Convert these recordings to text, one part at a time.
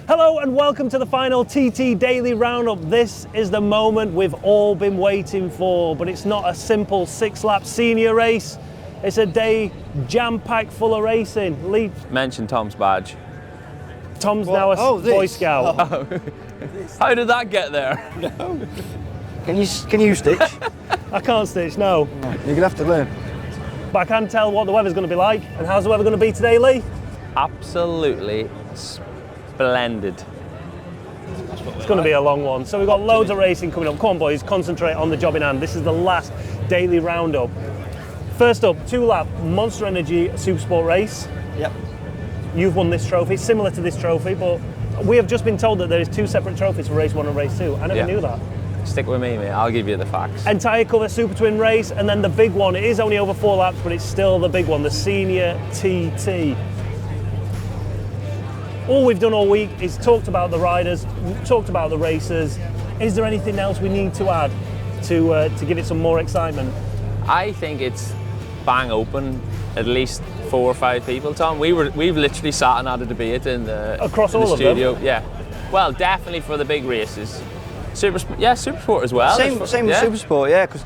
Hello and welcome to the final TT Daily Roundup. This is the moment we've all been waiting for, but it's not a simple 6-lap senior race. It's a day jam-packed full of racing. Lee. Mention Tom's badge. Tom's now a Boy Scout. Oh. How did that get there? No. Can you stitch? I can't stitch, no. You're going to have to learn. But I can tell what the weather's going to be like. And how's the weather going to be today, Lee? Absolutely splendid. It's going to be a long one. So we've got loads of racing coming up. Come on, boys, concentrate on the job in hand. This is the last daily roundup. First up, 2-lap Monster Energy SuperSport race. Yep. You've won this trophy, similar to this trophy, but we have just been told that there is 2 separate trophies for race 1 and race 2. I never knew that. Stick with me, mate. I'll give you the facts. Entire cover Super Twin race, and then the big one. It is only over 4 laps, but it's still the big one, the Senior TT. All we've done all week is talked about the riders, talked about the racers. Is there anything else we need to add to give it some more excitement? I think it's bang open. At least 4 or 5 people, Tom. We've literally sat and had a debate in the across in all the of studio. them. Yeah. Well, definitely for the big races. SuperSport as well. Same with SuperSport, yeah. Because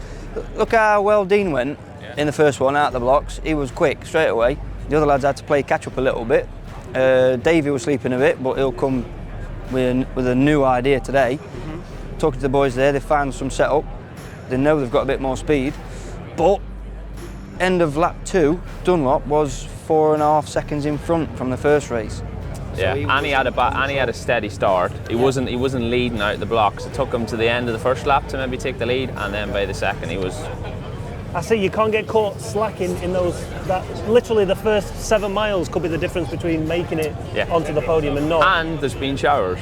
look how well Dean went in the first one out of the blocks. He was quick straight away. The other lads had to play catch up a little bit. Davey was sleeping a bit, but he'll come with a new idea today. Talking to the boys there, they found some setup. They know they've got a bit more speed, but end of lap 2, Dunlop was 4.5 seconds in front from the first race. Yeah, so and he had a steady start. He wasn't leading out the blocks. It took him to the end of the first lap to maybe take the lead, and then by the second he was. I see you can't get caught slacking in those. That literally the first 7 miles could be the difference between making it onto the podium and not. And there's been showers.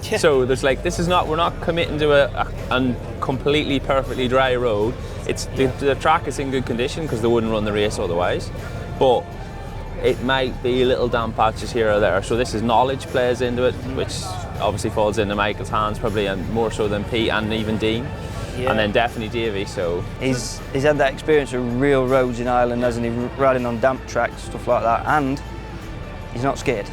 Yeah. So there's we're not committing to a completely perfectly dry road. It's the track is in good condition because they wouldn't run the race otherwise, but it might be little damp patches here or there. So this is knowledge plays into it, which obviously falls into Michael's hands probably, and more so than Pete and even Dean, and then definitely Davey. So he's had that experience of real roads in Ireland, hasn't he? Riding on damp tracks, stuff like that, and he's not scared.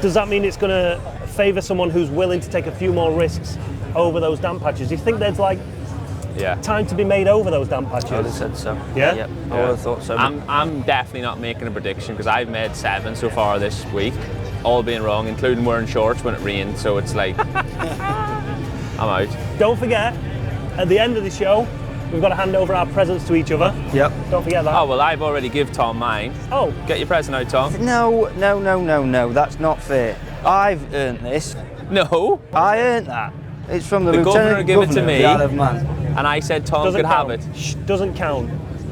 Does that mean it's going to favour someone who's willing to take a few more risks over those damp patches? Do you think there's time to be made over those damp patches? I would have said so. Yeah? Yep. I would have thought so. I'm definitely not making a prediction because I've made 7 so far this week, all being wrong, including wearing shorts when it rained, so it's like, I'm out. Don't forget, at the end of the show, we've got to hand over our presents to each other. Yep. Don't forget that. Oh, well, I've already give Tom mine. Oh. Get your present out, Tom. No, that's not fair. I've earned this. No. I earned that. It's from the governor Lieutenant gave it to Governor of me. the Isle of Man. And I said Tom could have it. Doesn't count.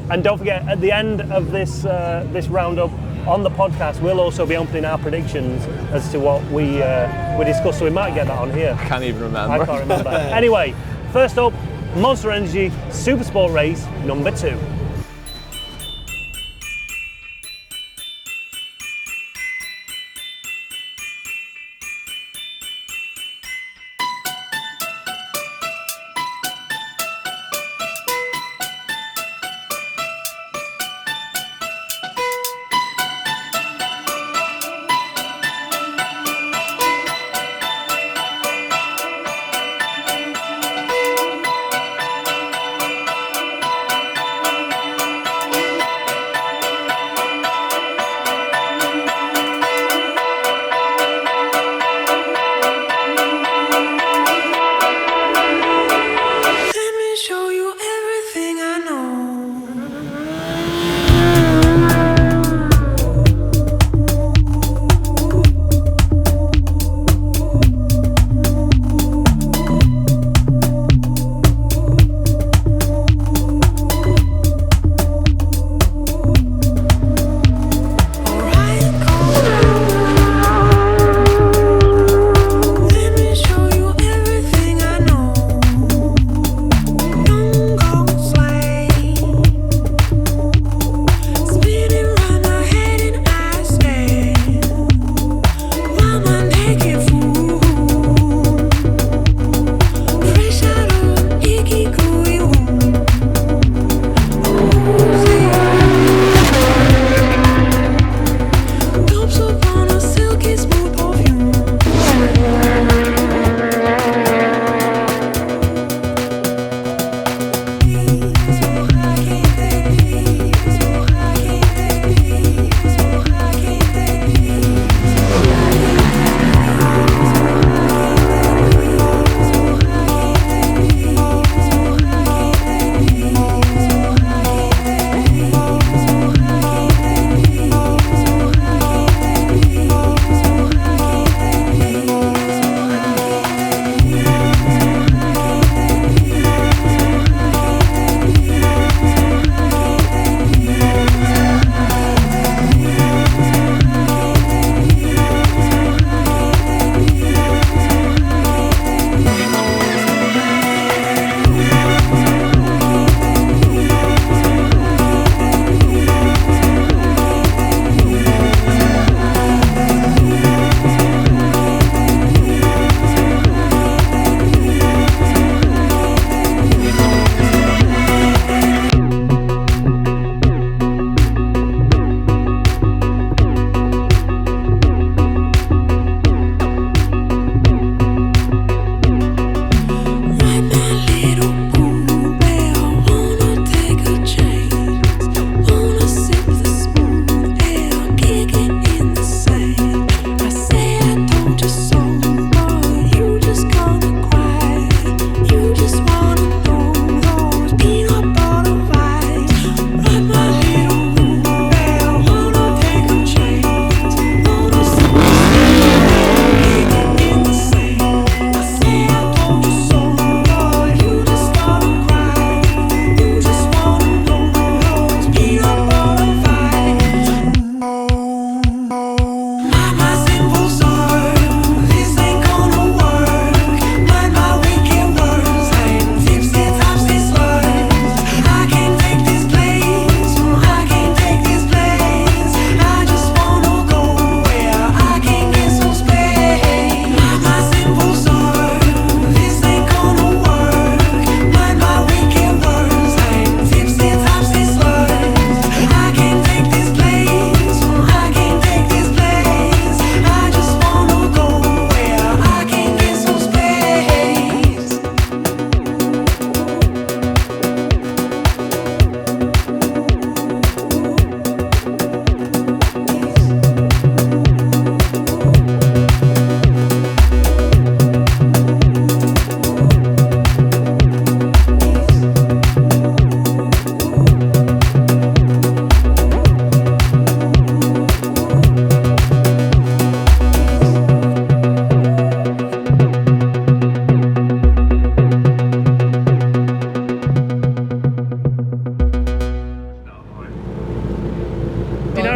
And don't forget, at the end of this this roundup on the podcast, we'll also be opening our predictions as to what we discussed. So we might get that on here. I can't even remember. I can't remember. Anyway, first up, Monster Energy SuperSport race number 2.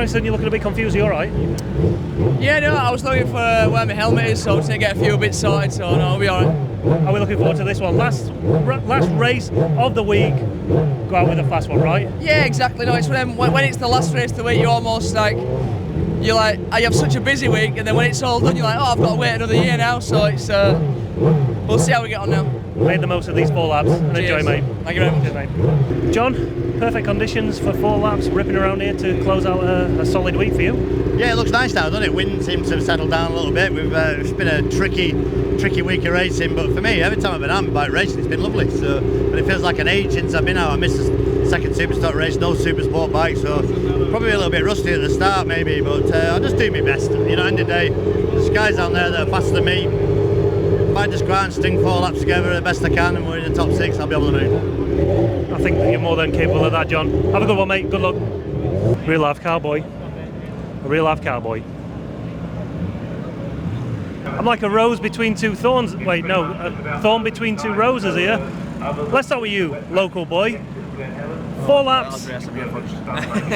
Harrison, you're looking a bit confused. Are you all right? Yeah, no, I was looking for where my helmet is, so I was going to get a few bits sorted, so no, I'll be all right. Are we looking forward to this one? Last race of the week, go out with a fast one, right? Yeah, exactly. No, it's when it's the last race of the week, you almost like, you have such a busy week, and then when it's all done, you're like, oh, I've got to wait another year now, so it's, we'll see how we get on now. Made the most of these 4 laps and Cheers. enjoy, mate. Thank you very much. Cheers, mate. John, perfect conditions for 4 laps, ripping around here to close out a solid week for you. Yeah, it looks nice now, doesn't it? Wind seems to have settled down a little bit. It's been a tricky week of racing, but for me, every time I've been out on bike racing, it's been lovely. So, but it feels like an age since I've been out. I missed the second Superstock race, no SuperSport bike, so probably a little bit rusty at the start maybe, but I'll just do my best. You know, end of the day, there's guys out there that are faster than me. If I just go out and string 4 laps together the best I can and we're in the top 6, I'll be able to move. I think that you're more than capable of that, John. Have a good one, mate. Good luck. Real life cowboy. A real life cowboy. I'm like a rose between 2 thorns. Wait, no, a thorn between 2 roses here. Let's start with you, local boy. 4 laps.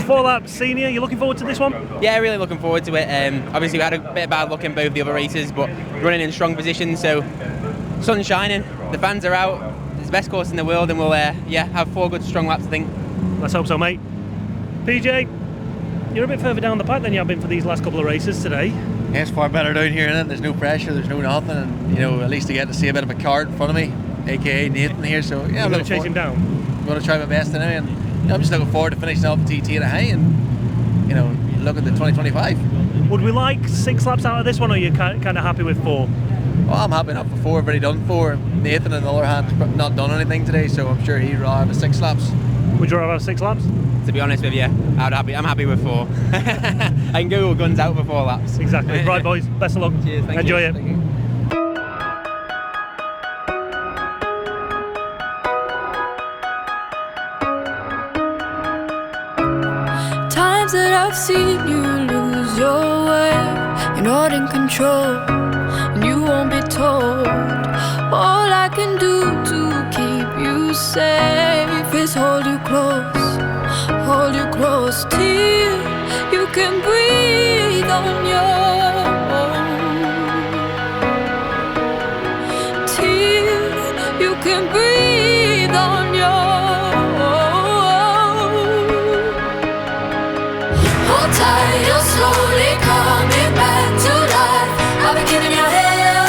4 laps senior. You looking forward to this one? Yeah, really looking forward to it. Obviously, we had a bit of bad luck in both the other races, but running in strong position, so sun's shining, the fans are out. It's the best course in the world, and we'll have 4 good strong laps, I think. Let's hope so, mate. PJ, you're a bit further down the pack than you have been for these last couple of races today. Yeah, it's far better down here, isn't it? There's no pressure, there's no nothing, and at least I get to see a bit of a card in front of me, aka Nathan here. So yeah, I'm going to chase him down. I'm going to try my best anyway, and I'm just looking forward to finishing off the TT in a high, and look at the 2025. Would we like 6 laps out of this one, or are you kind of happy with 4? Well, I'm happy enough for 4. I've already done 4. Nathan, on the other hand, has not done anything today, so I'm sure he'd rather have 6 laps. Would you rather have 6 laps? To be honest with you, I'm happy with 4. I can go guns out for 4 laps. Exactly. Right, boys. Best of luck. Cheers. Thank Enjoy you. it. Thank you. Times that I've seen you lose your way, you're not in control, and you won't be told. All I can do to keep you safe is hold you close till you can breathe on your own, till you can breathe on your own. Hold tight, you're slowly coming back to life. I've been giving you hell,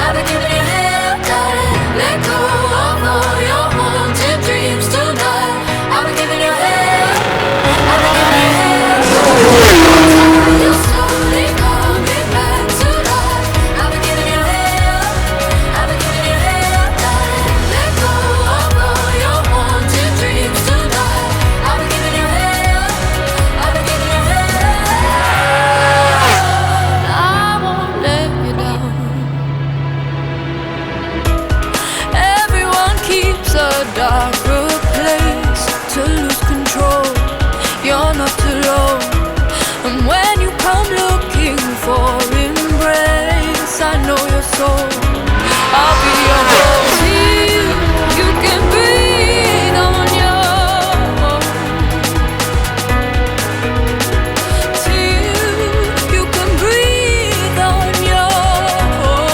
I've been giving you hell, darling. Let go of all your haunted dreams tonight. I've been giving you hell, I've been giving you hell. You're slowly coming back to life. I've been giving you hell, I've been giving you hell, darling. Let go of all your haunted dreams tonight. I've been giving you hell, I've been giving you hell. I won't let you down. Everyone keeps a darker place to lose control. You're not alone. And when you come looking for embrace, I know your soul. I'll be your home till you can breathe on your own, till you can breathe on your own.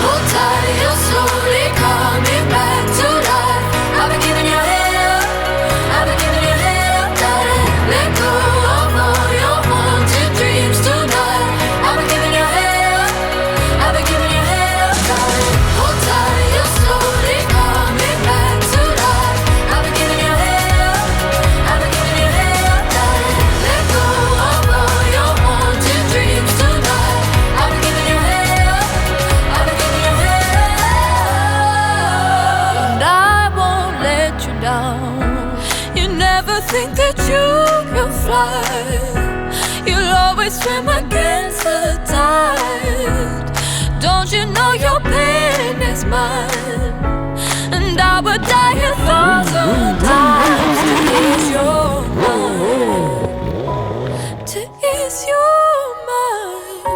Hold tight, you're slowly coming back to life. I've been giving you hell, I've been giving you hell, darling. Let go of all your haunted dreams tonight. I've been giving you hell, I've been giving you hell, darling. Hold tight, you're slowly coming back to life. I've been giving you hell, I've been giving you hell, darling. Let go of all your haunted dreams tonight. I've been giving you hell, I've been giving you hell, and I won't let you down. You never think that you can fly. You'll always swim against the tide. Don't you know your pain is mine? And I would die 1,000 times to ease your mind, to ease your mind.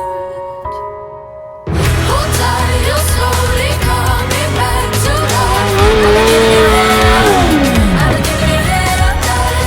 Hold tight, you're slowly coming back to life. I've been giving you hell, I've been giving you hell, darling.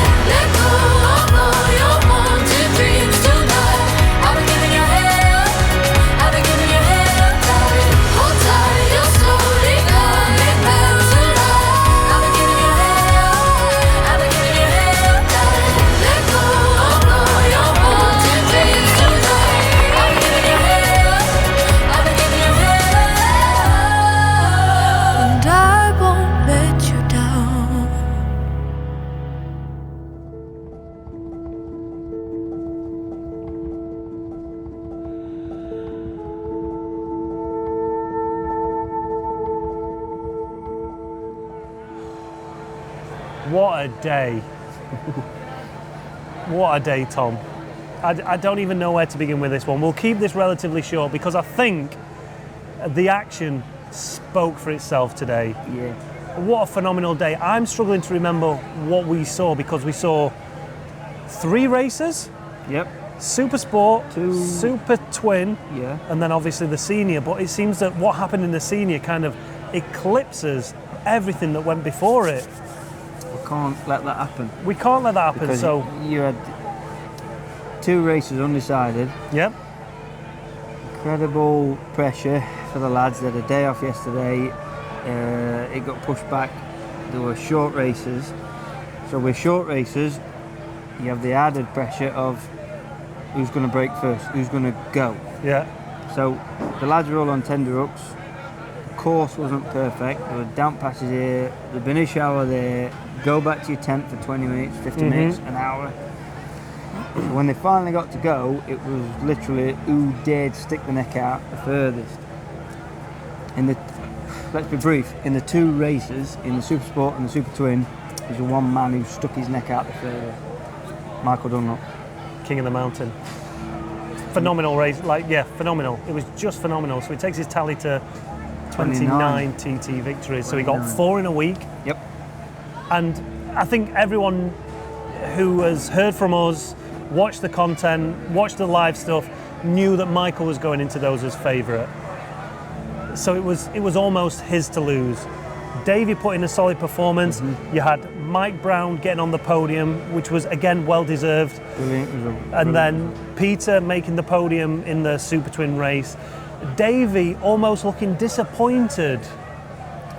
What a day. What a day, Tom. I don't even know where to begin with this one. We'll keep this relatively short because I think the action spoke for itself today. Yeah. What a phenomenal day. I'm struggling to remember what we saw because we saw 3 races. Yep. SuperSport, 2, Super Twin, yeah, and then obviously the senior. But it seems that what happened in the senior kind of eclipses everything that went before it. We can't let that happen. We can't let that happen. Because so you had 2 races undecided. Yep. Incredible pressure for the lads. They had a day off yesterday. It got pushed back. There were short races. So with short races, you have the added pressure of who's going to break first, who's going to go. Yeah. So the lads were all on tender hooks. The course wasn't perfect. There were damp patches here. There'd been a shower there. Go back to your tent for 20 minutes, 50 minutes, an hour. So when they finally got to go, it was literally who dared stick the neck out the furthest. Let's be brief, in the 2 races, in the SuperSport and the Super Twin, there's one man who stuck his neck out the furthest. Michael Dunlop. King of the Mountain. Phenomenal race, phenomenal. It was just phenomenal. So he takes his tally to 29 TT victories. So he got 4 in a week. Yep. And I think everyone who has heard from us, watched the content, watched the live stuff, knew that Michael was going into those as favourite. So it was almost his to lose. Davey put in a solid performance. You had Mike Brown getting on the podium, which was again well deserved. Brilliant. And then Peter making the podium in the Super Twin race. Davey almost looking disappointed.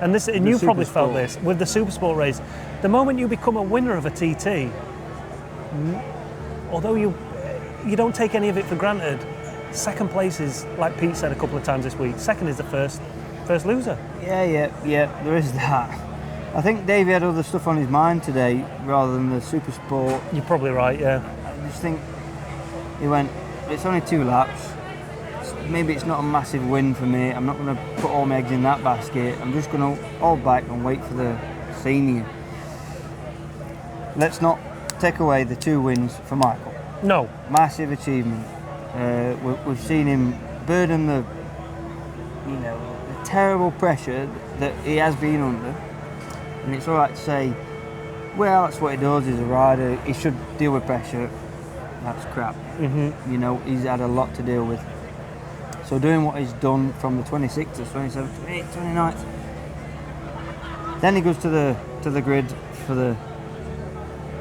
And you probably felt this with the SuperSport race. The moment you become a winner of a TT, although you don't take any of it for granted, second place is, like Pete said a couple of times this week, second is the first loser. Yeah, there is that. I think Davey had other stuff on his mind today rather than the SuperSport. You're probably right, yeah. I just think he went, it's only 2 laps. Maybe it's not a massive win for me. I'm not going to put all my eggs in that basket. I'm just going to hold back and wait for the senior. Let's not take away the 2 wins for Michael. No. Massive achievement. We've seen him burden the terrible pressure that he has been under. And it's all right to say, well, that's what he does, he's a rider, he should deal with pressure. That's crap. He's had a lot to deal with. So doing what he's done from the 26th to 27th, 28th, 29th. Then he goes to the grid for the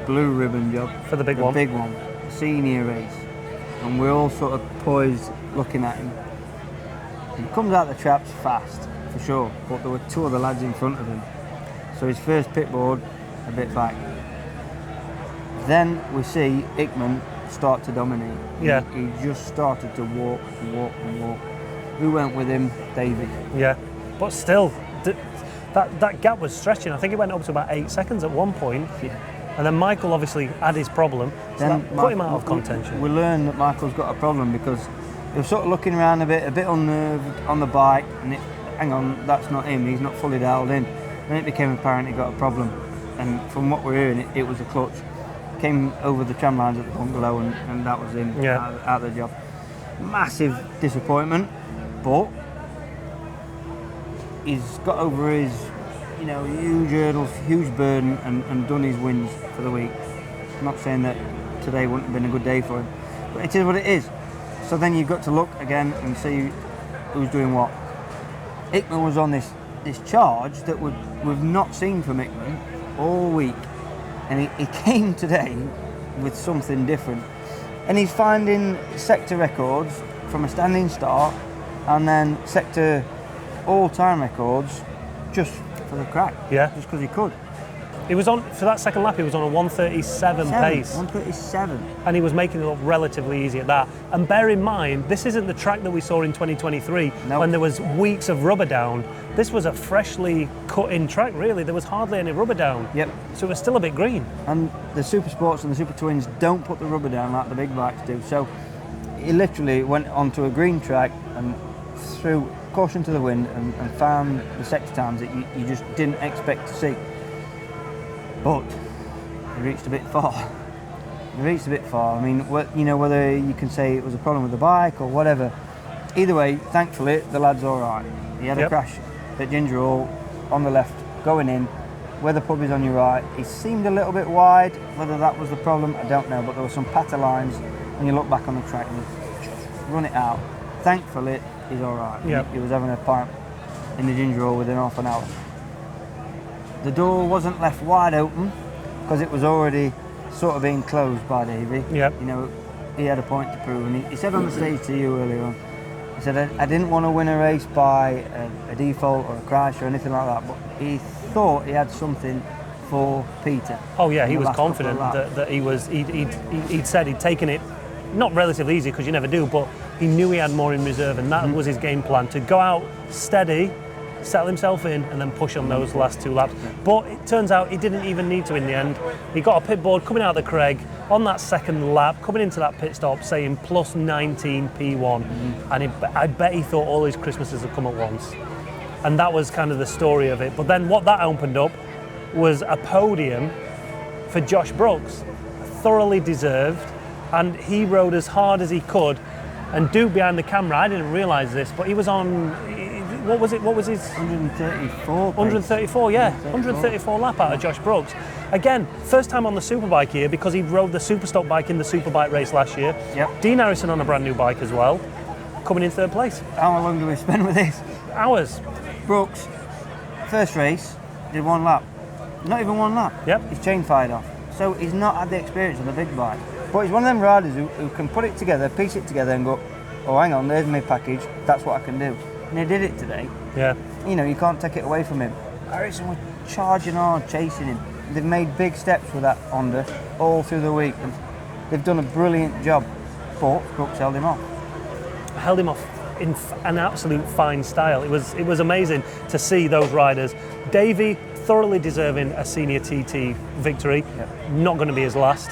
blue ribbon job. For the big one. The big one, senior race. And we're all sort of poised looking at him. He comes out the traps fast, for sure, but there were 2 other lads in front of him. So his first pit board, a bit back. Then we see Hickman start to dominate. Yeah. He just started to walk. Who went with him? Davey. Yeah, but still, that gap was stretching. I think it went up to about 8 seconds at one point. Yeah. And then Michael obviously had his problem, so Then that put him out of contention. We learned that Michael's got a problem because he was sort of looking around a bit unnerved on the bike, and hang on, that's not him, he's not fully dialed in. Then it became apparent he got a problem, and from what we're hearing, it was a clutch. Came over the tram lines at the bungalow, and that was him, out of the job. Massive disappointment, but he's got over his huge hurdles, huge burden, and done his wins for the week. I'm not saying that today wouldn't have been a good day for him, but it is what it is. So then you've got to look again and see who's doing what. Hickman was on this charge that we've not seen from Hickman all week, and he came today with something different. And he's finding sector records from a standing start, and then sector all-time records just for the crack. Yeah. Just because he could. He was on, for that second lap, he was on a 1:37 pace. 1:37. And he was making it look relatively easy at that. And bear in mind, this isn't the track that we saw in 2023 when there was weeks of rubber down. This was a freshly cut in track, really. There was hardly any rubber down. Yep. So it was still a bit green. And the SuperSports and the Super Twins don't put the rubber down like the big bikes do. So he literally went onto a green track and threw caution to the wind and found the sector times that you just didn't expect to see. but he reached a bit far. He reached a bit far. I mean, you know, whether you can say it was a problem with the bike or whatever. Either way, thankfully, the lad's all right. He had a crash at Ginger Hall on the left, going in, where the pub is on your right. He seemed a little bit wide. Whether that was the problem, I don't know, but there were some patter lines, and you look back on the track and you just run it out. Thankfully, he's all right. Yep. He was having a pint in the Ginger Hall within half an hour. The door wasn't left wide open because it was already sort of being closed by Davey. Yep. You know, he had a point to prove, and he said on the stage to you earlier on, he said, I didn't want to win a race by a default or a crash or anything like that, but he thought he had something for Peter. Oh yeah, he was confident that he'd said he'd taken it, not relatively easy because you never do, but he knew he had more in reserve, and that was his game plan, to go out steady, settle himself in, and then push on those last 2 laps. But it turns out he didn't even need to in the end. He got a pit board coming out of the Craig on that second lap, coming into that pit stop saying plus 19 P1, and I bet he thought all his Christmases had come at once. And that was kind of the story of it. But then what that opened up was a podium for Josh Brooks, thoroughly deserved, and he rode as hard as he could. And Duke behind the camera, I didn't realise this, but he was on, what was his? 134. 134, yeah. 134 lap out of Josh Brooks. Again, first time on the Superbike here because he rode the Superstock bike in the Superbike race last year. Yep. Dean Harrison on a brand new bike as well, coming in 3rd place. How long do we spend with this? Hours. Brooks, first race, did 1 lap. Not even 1 lap. Yep. His chain fired off. So he's not had the experience on the big bike. But he's one of them riders who can put it together, piece it together and go, oh, hang on, there's my package, that's what I can do. And he did it today. Yeah. You know, you can't take it away from him. Harrison was charging hard, chasing him. They've made big steps with that Honda all through the week. And they've done a brilliant job. But Brooks held him off. Held him off in an absolute fine style. It was amazing to see those riders. Davey, thoroughly deserving a senior TT victory. Yep. Not going to be his last.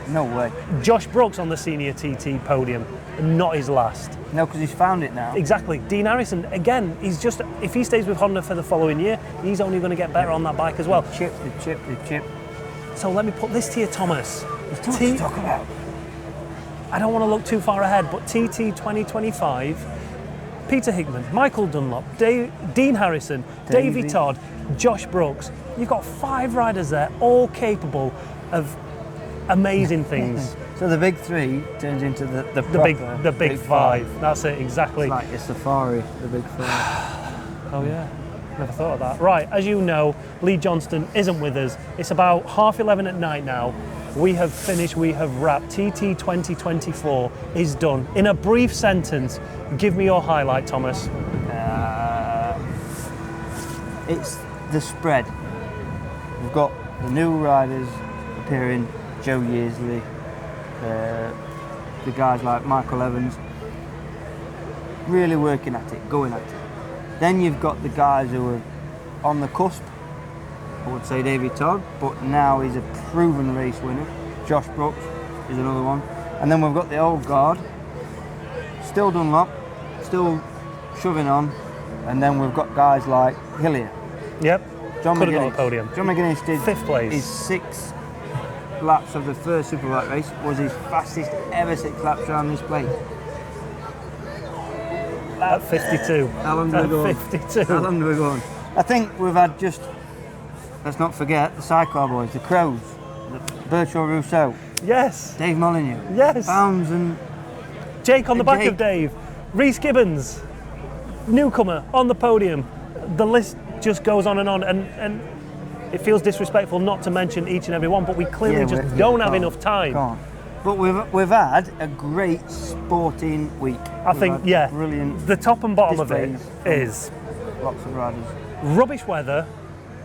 No way. Josh Brooks on the senior TT podium, not his last. No, because he's found it now. Exactly. Dean Harrison, again, he's just, if he stays with Honda for the following year, he's only going to get better on that bike as well. The chip. So let me put this to you, Thomas. There's too much to talk about. I don't want to look too far ahead, but TT 2025, Peter Hickman, Michael Dunlop, Dean Harrison, Davey Todd, Josh Brooks. You've got 5 riders there, all capable of amazing things. So the big 3 turns into the big 5. That's it, exactly. It's like a safari, the big 5. Oh yeah, never thought of that. Right, as you know, Lee Johnston isn't with us. It's about 11:30 at night now. We have finished, we have wrapped. TT 2024 is done. In a brief sentence, give me your highlight, Thomas. It's the spread. We've got the new riders appearing, Joe Yearsley, the guys like Michael Evans, really working at it, going at it. Then you've got the guys who are on the cusp. I would say Davey Todd, but now he's a proven race winner. Josh Brooks is another one. And then we've got the old guard, still Dunlop, still shoving on. And then we've got guys like Hillier. Yep, John could have got McGuinness. a podium. John McGuinness did 5th place. his 6 laps of the first Superbike race, was his fastest ever 6 laps around this place. At 52. How long do we go on? 52. How long do we go on? I think we've had just, let's not forget, the Sidecar boys, the Crows, the Bertrand Rousseau, Yes. Dave Molyneux, Yes. Bounds and Jake on the back Jake. of Dave. Reese Gibbons, newcomer on the podium. The list just goes on, and it feels disrespectful not to mention each and every one, but we clearly don't have enough time. Can't. But we've had a great sporting week. I think, yeah, brilliant. the top and bottom of it displays is lots of riders. rubbish weather,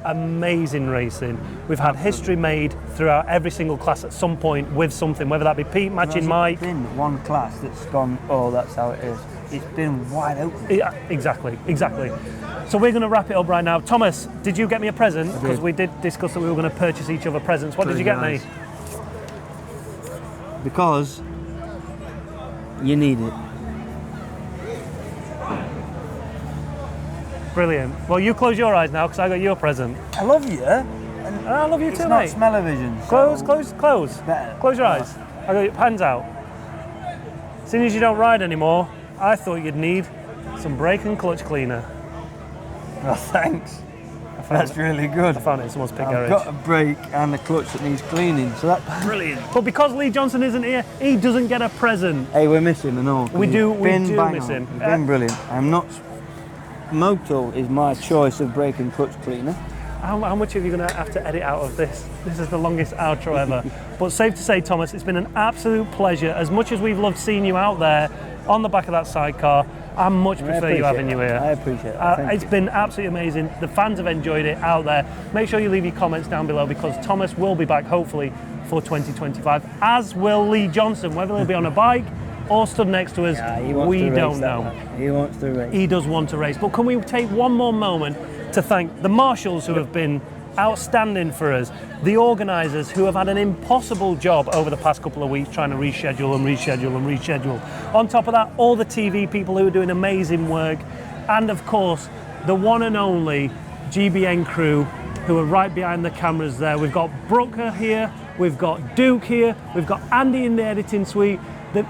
amazing racing. We've had history made throughout every single class at some point with something, whether that be Pete matching Mike. There's been one class that's gone, oh, that's how it is. It's been wide open. Yeah, exactly. So we're going to wrap it up right now. Thomas, did you get me a present? Because we did discuss that we were going to purchase each other presents. What did you get me? Because you need it. Brilliant. Well, you close your eyes now because I got your present. I love you, and I love you It's too, not mate. smell-o-vision. Close. Better. Close your eyes. I got your hands out. Seeing as you don't ride anymore, I thought you'd need some brake and clutch cleaner. Well, thanks. That's really good. I found it in someone's pig I've garage. got a brake and a clutch that needs cleaning, so that's brilliant. But because Lee Johnson isn't here, he doesn't get a present. Hey, we're missing an all. We do miss him. He's been brilliant. I'm not. Moto is my choice of brake and clutch cleaner. How much are you going to have to edit out of this? This is the longest outro ever. But safe to say, Thomas, it's been an absolute pleasure. As much as we've loved seeing you out there on the back of that sidecar, I much prefer you having you here. I appreciate it. It's been absolutely amazing. The fans have enjoyed it out there. Make sure you leave your comments down below because Thomas will be back hopefully for 2025, as will Lee Johnson. Whether he'll be on a bike or stood next to us, we don't know. He wants to race. He does want to race. But can we take one more moment to thank the marshals who have been outstanding for us, the organisers who have had an impossible job over the past couple of weeks trying to reschedule. On top of that, all the TV people who are doing amazing work, and of course, the one and only GBN crew who are right behind the cameras there. We've got Brooker here, we've got Duke here, we've got Andy in the editing suite,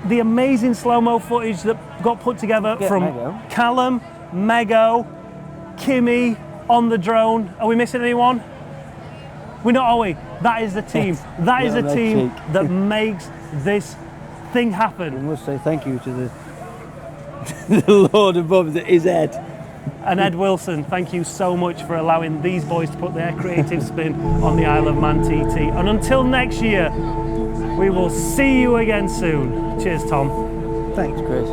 the amazing slow-mo footage that got put together from Mego. Callum, Mego, Kimmy on the drone. Are we missing anyone? We're not, are we? That is the team. That is the team that makes this thing I happen. must say thank you to the Lord above that is Ed. And Ed Wilson, thank you so much for allowing these boys to put their creative spin on the Isle of Man TT. And until next year, we will see you again soon. Cheers, Tom. Thanks, Chris.